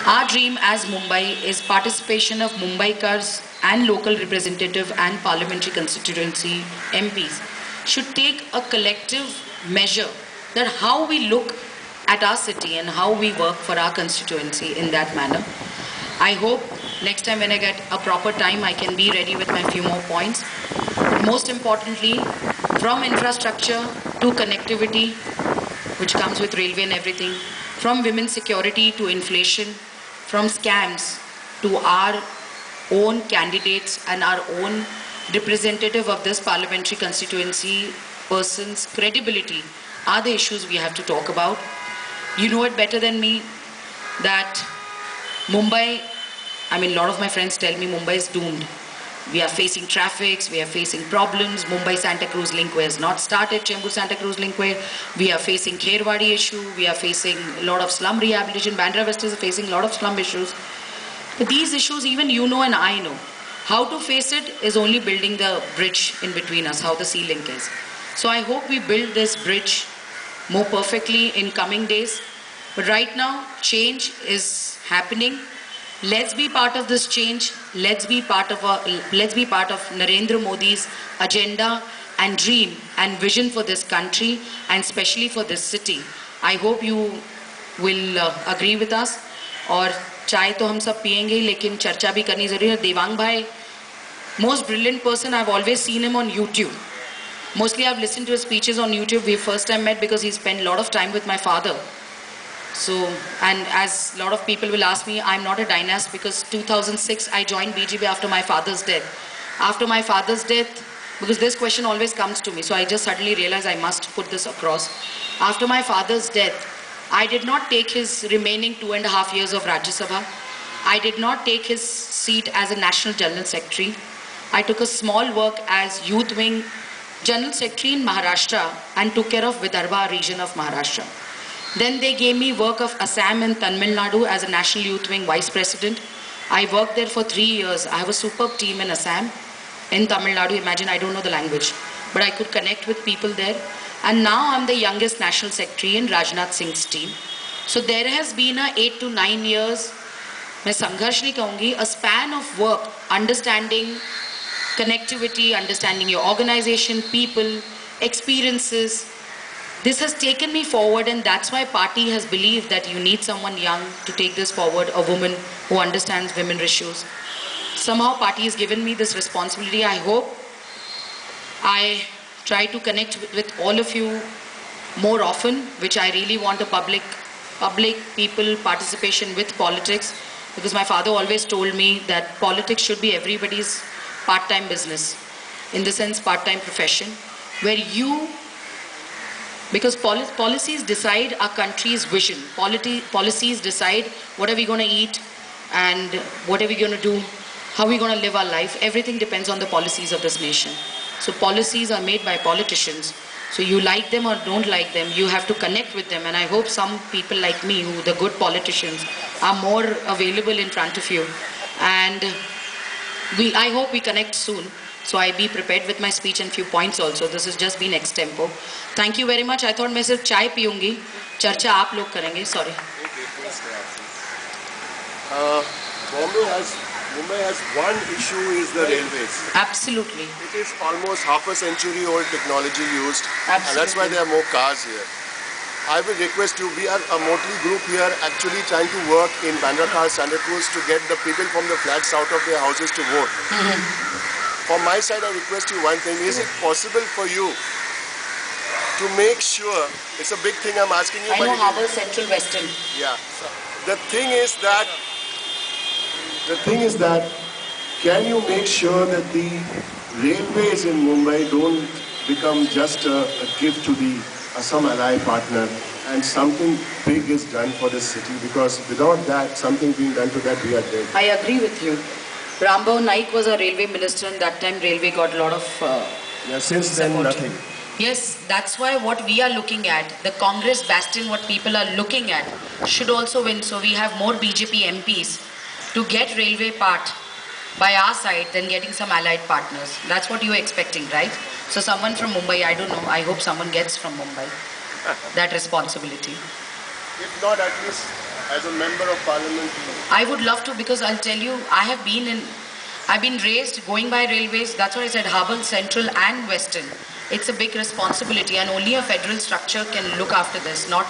Our dream as Mumbai is participation of Mumbaikars and local representative and parliamentary constituency MPs should take a collective measure that how we look at our city and how we work for our constituency in that manner. I hope next time when I get a proper time, I can be ready with my few more points. Most importantly, from infrastructure to connectivity, which comes with railway and everything, from women's security to inflation, from scams to our own candidates and our own representative of this parliamentary constituency person's credibility are the issues we have to talk about. You know it better than me that Mumbai, a lot of my friends tell me Mumbai is doomed. We are facing traffics, we are facing problems. Mumbai-Santa Cruz linkway has not started, Chembur-Santa Cruz linkway. We are facing Kherwadi issue, we are facing a lot of slum rehabilitation. Bandra West is facing a lot of slum issues. But these issues even you know and I know. How to face it is only building the bridge in between us, how the sea link is. So I hope we build this bridge more perfectly in coming days. But right now, change is happening. Let's be part of this change. Let's be part of Narendra Modi's agenda and dream and vision for this country and especially for this city. I hope you will agree with us. और चाय तो हम सब पिएंगे लेकिन चर्चा भी करनी जरूरी है. देवांग भाई, most brilliant person. I've always seen him on YouTube. Mostly I've listened to his speeches on YouTube. We first time met because he spent a lot of time with my father. So, and as a lot of people will ask me, I'm not a dynast because 2006 I joined BJP after my father's death. After my father's death, because this question always comes to me, so I just suddenly realized I must put this across. After my father's death, I did not take his remaining 2.5 years of Rajya Sabha. I did not take his seat as a National General Secretary. I took a small work as Youth Wing General Secretary in Maharashtra and took care of Vidarbha region of Maharashtra. Then they gave me work of Assam and Tamil Nadu as a National Youth Wing Vice President. I worked there for 3 years. I have a superb team in Assam. In Tamil Nadu, imagine I don't know the language, but I could connect with people there. And now I'm the youngest National Secretary in Rajnath Singh's team. So there has been a 8 to 9 years, मैं संघर्ष नहीं कहूँगी, a span of work, understanding connectivity, understanding your organization, people, experiences. This has taken me forward, and that's why party has believed that you need someone young to take this forward, a woman who understands women issues. Somehow party has given me this responsibility. I hope I try to connect with all of you more often, which I really want a public people participation with politics, because my father always told me that politics should be everybody's part-time business, in the sense part-time profession, where you, because policies decide our country's vision. Policies decide what are we going to eat and what are we going to do, how are we going to live our life. Everything depends on the policies of this nation. So policies are made by politicians. So you like them or don't like them, you have to connect with them. And I hope some people like me, who the good politicians, are more available in front of you. And I hope we connect soon. So I be prepared with my speech and few points also. This has just been ex-tempo. Thank you very much. I thought मैं सिर्फ चाय पीऊंगी, चर्चा आप लोग करेंगे. Sorry. Mumbai has one issue, is the railways. Absolutely. It is almost half a century old technology used. Absolutely. And that's why there are more cars here. I will request you, we are a motley group here actually trying to work in Bandra Khar, Santa Cruz to get the people from the flats out of their houses to vote. From my side, I request you one thing. Is it possible for you to make sure, it's a big thing I'm asking you. I know Harbour, Central, Western. Yeah. The thing is that, can you make sure that the railways in Mumbai don't become just a gift to the Assam ally partner, and something big is done for this city, because without that, something being done to that, we are dead. I agree with you. Rambhao Naik was a railway minister, and that time railway got a lot of since then, support. nothing. Yes, that's why what we are looking at, the Congress bastion, what people are looking at, should also win. So we have more BJP MPs to get railway part by our side than getting some allied partners. That's what you are expecting, right? So someone from Mumbai, I don't know, I hope someone gets from Mumbai that responsibility. If not, at least as a member of parliament? I would love to, because I'll tell you, I've been raised going by railways. That's why I said Harbour, Central and Western. It's a big responsibility, and only a federal structure can look after this, not...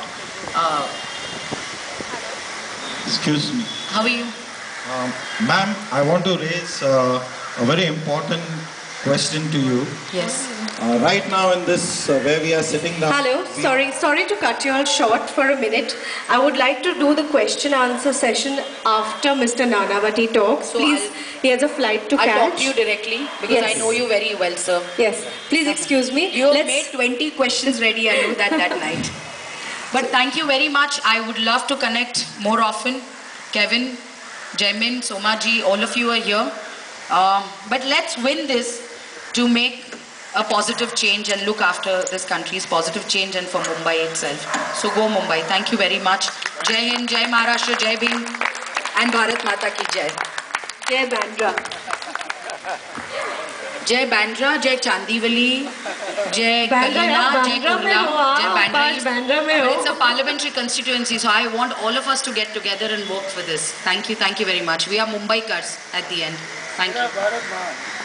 Excuse me. How are you? Ma'am, I want to raise a very important question to you. Yes. Right now in this, where we are sitting down... Hello, sorry to cut you all short for a minute. I would like to do the question answer session after Mr. Nanavati talks. So Please, he has a flight to catch. I'll talk to you directly, because Yes. I know you very well, sir. Yes, please excuse me. You have made 20 questions ready, I knew that night. But thank you very much. I would love to connect more often. Kevin, Jaimin, Somaji, all of you are here. But let's win this to make a positive change and look after this country's positive change, and for Mumbai itself. So go Mumbai. Thank you very much. Jai Hind, Jai Maharashtra, Jai Bhim, and Bharat Mata ki Jai. Jai Bandra. Jai Bandra, Jai Chandivali, Jai Bandra, Kalina, Jai Bandra mein Kurla, ho, Jai Bandra. Bandra mein But ho. it's a parliamentary constituency, so I want all of us to get together and work for this. Thank you very much. We are Mumbaikars at the end. Thank you.